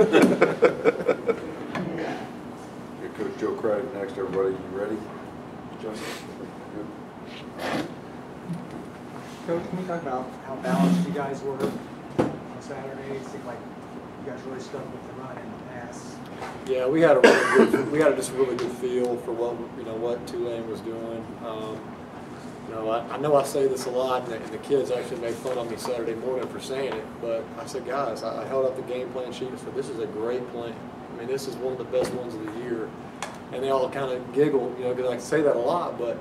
Coach Joe Craddock next. Everybody, you ready? Justin? Good. Coach, can you talk about how balanced you guys were on Saturday? It seemed like you guys really stuck with the run and the pass. Yeah, we had a really good, just a really good feel for what Tulane was doing. I know I say this a lot, and the kids actually made fun of me Saturday morning for saying it, but I said, guys, I held up the game plan sheet and said, this is a great plan. I mean, this is one of the best ones of the year. And they all kind of giggled, because I say that a lot, but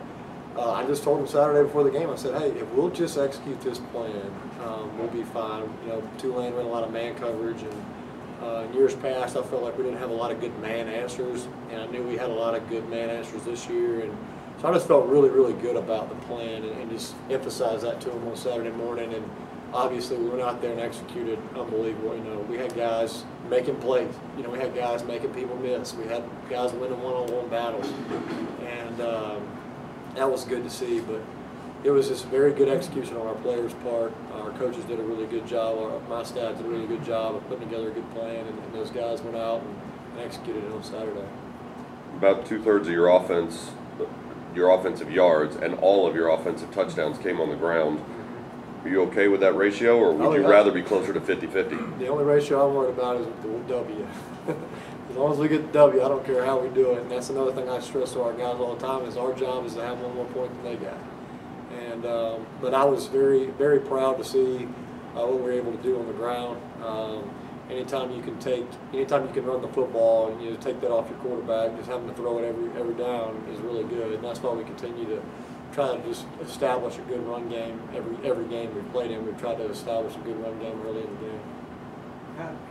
I just told them Saturday before the game, I said, hey, if we'll just execute this plan, we'll be fine. Tulane ran a lot of man coverage, and in years past, I felt like we didn't have a lot of good man answers, and I knew we had a lot of good man answers this year. And so I just felt really, really good about the plan and just emphasized that to them on Saturday morning. And obviously, we went out there and executed unbelievable. We had guys making plays. We had guys making people miss. We had guys winning one-on-one battles, and that was good to see. But it was just very good execution on our players' part. Our coaches did a really good job. My staff did a really good job of putting together a good plan, and those guys went out and executed it on Saturday. About 2/3 of your offense, your offensive yards, and all of your offensive touchdowns came on the ground. Are you okay with that ratio, or would you rather be closer to 50-50? The only ratio I'm worried about is the W. As long as we get the W, I don't care how we do it. And that's another thing I stress to our guys all the time is our job is to have one more point than they got. And but I was very, very proud to see what we were able to do on the ground. Anytime you can run the football and take that off your quarterback, just having to throw it every down is really good. And that's why we continue to try to just establish a good run game every game we've played in. We've tried to establish a good run game early in the game.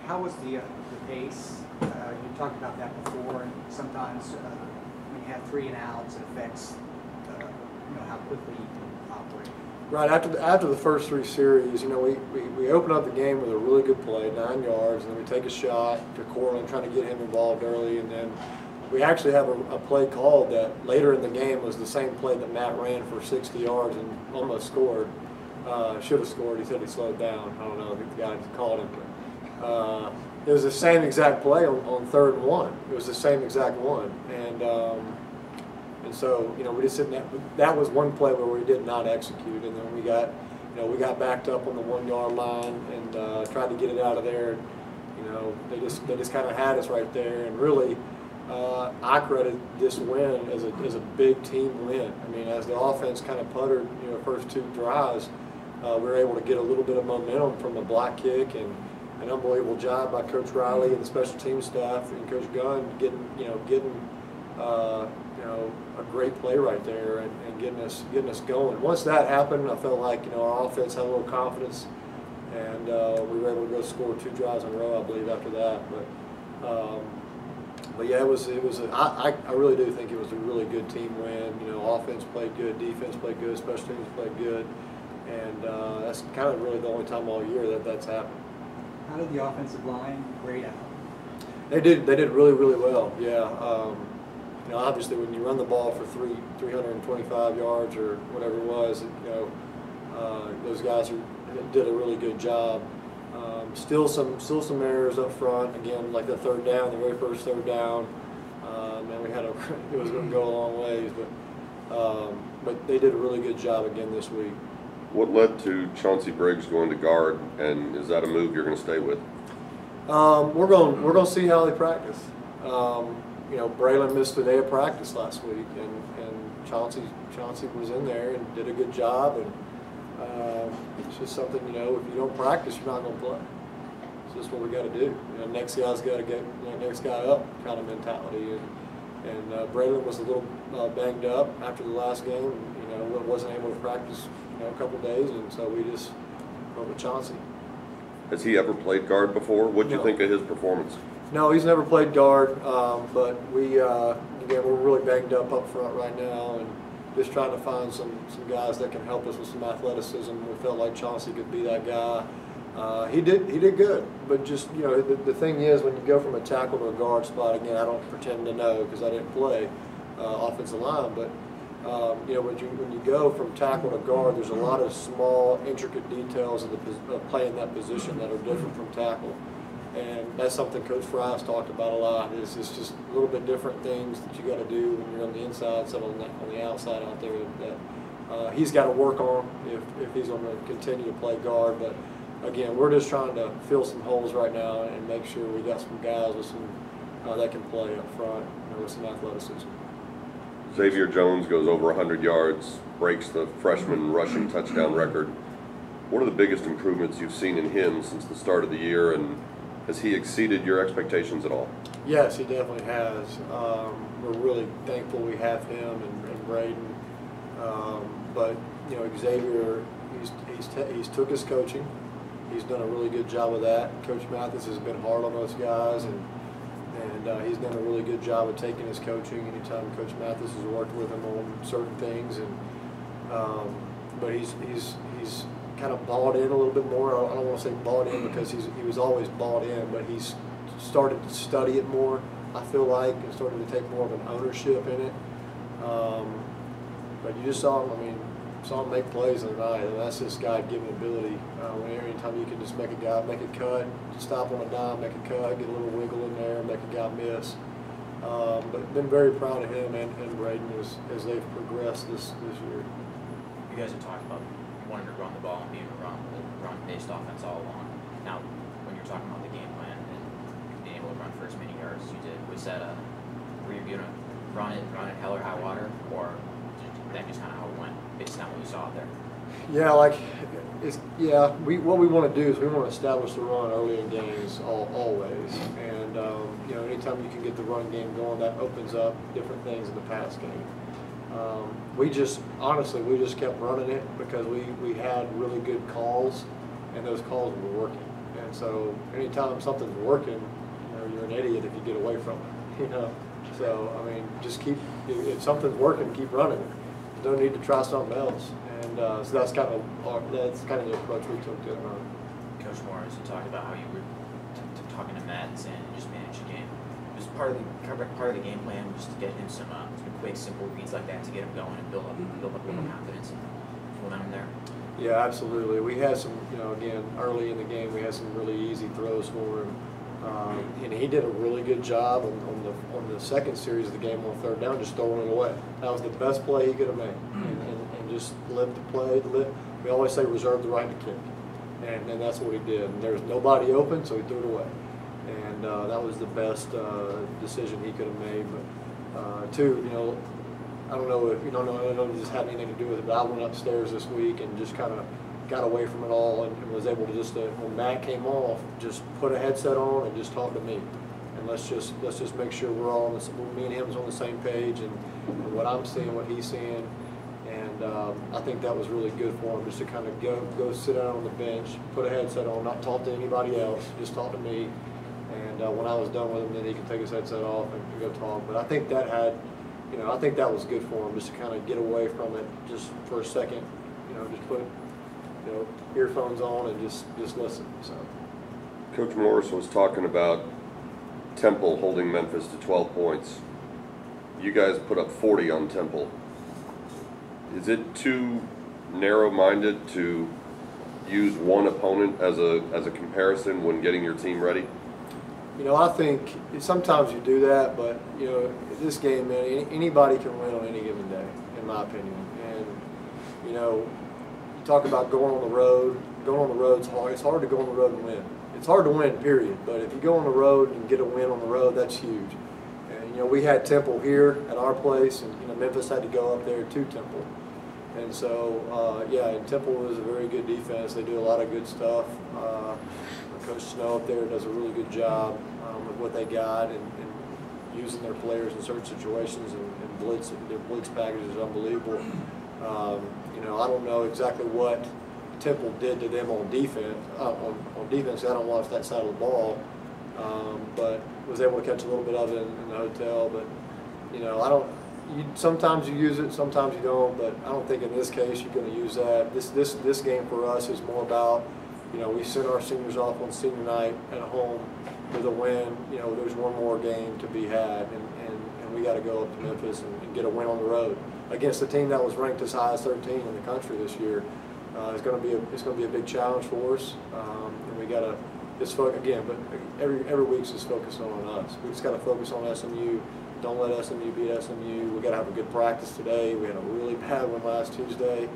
How was the pace? You talked about that before, and sometimes when you have 3 and outs, it affects how quickly you can operate. Right after the first 3 series, we open up the game with a really good play, 9 yards, and then we take a shot to Corlin, trying to get him involved early, and then we actually have a play called that later in the game was the same play that Matt ran for 60 yards and almost scored. Should have scored. He said he slowed down. I don't know if the guy called him, but it was the same exact play on 3rd and 1. It was the same exact one, and so we just didn't. That was one play where we did not execute, and then we got backed up on the 1-yard line and tried to get it out of there. They just kind of had us right there, and really. I credit this win as a big team win. I mean, as the offense kind of puttered, first 2 drives, we were able to get a little bit of momentum from a block kick and an unbelievable job by Coach Riley and the special team staff and Coach Gunn getting a great play right there and getting us going. Once that happened, I felt like our offense had a little confidence, and we were able to go score 2 drives in a row, I believe, after that. But yeah, I really do think it was a really good team win. Offense played good, defense played good, special teams played good, and that's kind of really the only time all year that's happened. How did the offensive line grade out? They did really, really well. Yeah. Obviously when you run the ball for 325 yards or whatever it was, those guys did a really good job. Still some errors up front. Again, like the 3rd down, the very first 3rd down. Man, it was going to go a long ways, but they did a really good job again this week. What led to Chauncey Briggs going to guard, and is that a move you're going to stay with? We're going to see how they practice. Braylon missed a day of practice last week, and Chauncey was in there and did a good job. And it's just something, if you don't practice, you're not going to play. It's just what we got to do. Next guy's got to get next guy up kind of mentality. And Braylon was a little banged up after the last game. Wasn't able to practice a couple of days, and so we just went with Chauncey. Has he ever played guard before? What did you think of his performance? No, he's never played guard, but we're really banged up front right now, and just trying to find some guys that can help us with some athleticism. We felt like Chauncey could be that guy. He did good, but just the thing is, when you go from a tackle to a guard spot, again, I don't pretend to know because I didn't play offensive line, but when you go from tackle to guard, there's a lot of small, intricate details of playing that position that are different from tackle. And that's something Coach Fry's talked about a lot. Is it's just a little bit different things that you got to do when you're on the inside, some on the outside out there that he's got to work on if he's going to continue to play guard. But again, we're just trying to fill some holes right now and make sure we got some guys with some that can play up front, with some athleticism. Xavier Jones goes over 100 yards, breaks the freshman rushing touchdown record. What are the biggest improvements you've seen in him since the start of the year, and has he exceeded your expectations at all? Yes, he definitely has. We're really thankful we have him and Braden. But Xavier, he's took his coaching. He's done a really good job of that. Coach Mathis has been hard on those guys, and he's done a really good job of taking his coaching. Anytime Coach Mathis has worked with him on certain things, but he's kind of bought in a little bit more. I don't want to say bought in because he was always bought in, but he's started to study it more, I feel like, and started to take more of an ownership in it. But you just saw him, saw him make plays in the night, and that's his God-given ability. Anytime you can just make a guy make a cut, stop on a dime, make a cut, get a little wiggle in there, make a guy miss. But been very proud of him and Braden as they've progressed this year. You guys have talked about wanting to run the ball and being a run-based offense all along. Now, when you're talking about the game plan and being able to run for as many yards as you did, was that were you going to run it hell or high water, or that just kind of how it went based on what you saw out there? Yeah, what we want to do is we want to establish the run early in games always, and anytime you can get the run game going, that opens up different things in the pass game. We just kept running it because we had really good calls, and those calls were working. And so anytime something's working, you're an idiot if you get away from it. So just if something's working, keep running it. You don't need to try something else. And so that's kind of the approach we took to it. Coach Morris, you talked about how you were talking to Matt and saying just manage the game. Was part of the game plan just to get him some quick, simple reads like that to get him going and build up a little confidence and momentum there? Yeah, absolutely. We had some, again, early in the game, we had some really easy throws for him. And he did a really good job on the second series of the game on third down, just throwing it away. That was the best play he could have made, and just lived the play. We always say reserve the right to kick, and that's what he did. And there was nobody open, so he threw it away, and that was the best decision he could have made. But two, I don't know if I don't know if this had anything to do with it, but I went upstairs this week and just kind of got away from it all and was able to just when Matt came off, just put a headset on and just talk to me, and let's just make sure we're all me and him's on the same page, and what I'm seeing, what he's seeing, and I think that was really good for him, just to kind of go sit down on the bench, put a headset on, not talk to anybody else, just talk to me, and when I was done with him, then he could take his headset off and go talk. But I think that I think that was good for him, just to kind of get away from it just for a second, just put earphones on and just listen. So, Coach Morris was talking about Temple holding Memphis to 12 points. You guys put up 40 on Temple. Is it too narrow-minded to use one opponent as a comparison when getting your team ready? I think sometimes you do that, but this game, man, anybody can win on any given day, in my opinion. And you talk about going on the road. Going on the road's hard. It's hard to go on the road and win. It's hard to win, period. But if you go on the road and get a win on the road, that's huge. And we had Temple here at our place, and Memphis had to go up there to Temple. And so, and Temple is a very good defense. They do a lot of good stuff. Coach Snow up there does a really good job with what they got and using their players in certain situations, and blitz. Their blitz package is unbelievable. I don't know exactly what Temple did to them on defense. On defense, I don't watch that side of the ball, but was able to catch a little bit of it in the hotel. But I don't. Sometimes you use it, sometimes you don't. But I don't think in this case you're going to use that. This game for us is more about we sent our seniors off on senior night at home with a win. There's one more game to be had, and we got to go up to Memphis and get a win on the road against a team that was ranked as high as 13 in the country this year. It's going to be a big challenge for us, and we got to it's again, but every week's just focused on us. We just got to focus on SMU. Don't let SMU beat SMU. We got to have a good practice today. We had a really bad one last Tuesday,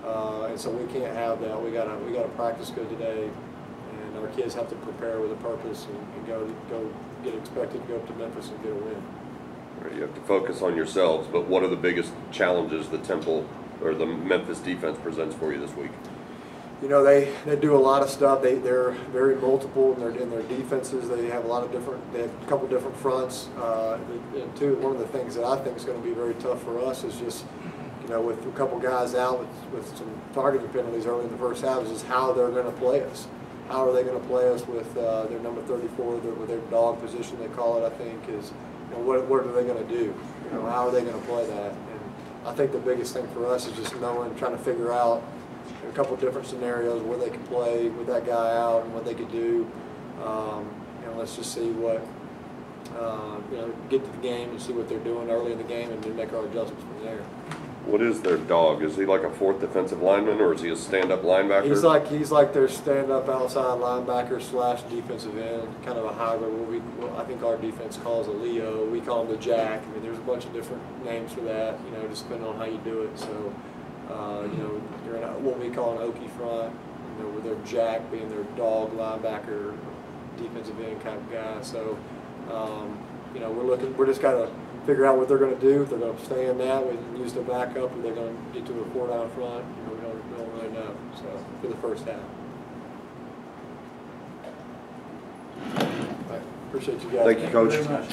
and so we can't have that. We got to practice good today, and our kids have to prepare with a purpose and go get expected to go up to Memphis and get a win. Right, you have to focus on yourselves, but what are the biggest challenges the Temple or the Memphis defense presents for you this week? You know, they do a lot of stuff. They're very multiple in their defenses. They have a lot of different. They have a couple different fronts. And two, one of the things that I think is going to be very tough for us is just, you know, with a couple guys out with some targeting penalties early in the first half, is just how they're going to play us. How are they going to play us with their number 34, with their dog position they call it? I think is, you know, what are they going to do? You know, how are they going to play that? And I think the biggest thing for us is just trying to figure out a couple of different scenarios where they could play with that guy out and what they could do. And let's just see what, you know, get to the game and see what they're doing early in the game and then make our adjustments from there. What is their dog? Is he like a fourth defensive lineman, or is he a stand-up linebacker? He's like their stand-up outside linebacker / defensive end, kind of a hybrid. I think our defense calls a Leo. We call him the Jack. I mean, there's a bunch of different names for that, you know, just depending on how you do it. So, you know, you're in what we call an Okie front, you know, with their Jack being their dog linebacker, defensive end kind of guy. So, you know, we're just got to figure out what they're going to do. If they're going to stay in that and use their backup, or they're going to get to a 4-down front. You know, we don't really know. So for the first half. All right, appreciate you guys. Thank you, Coach. Very much.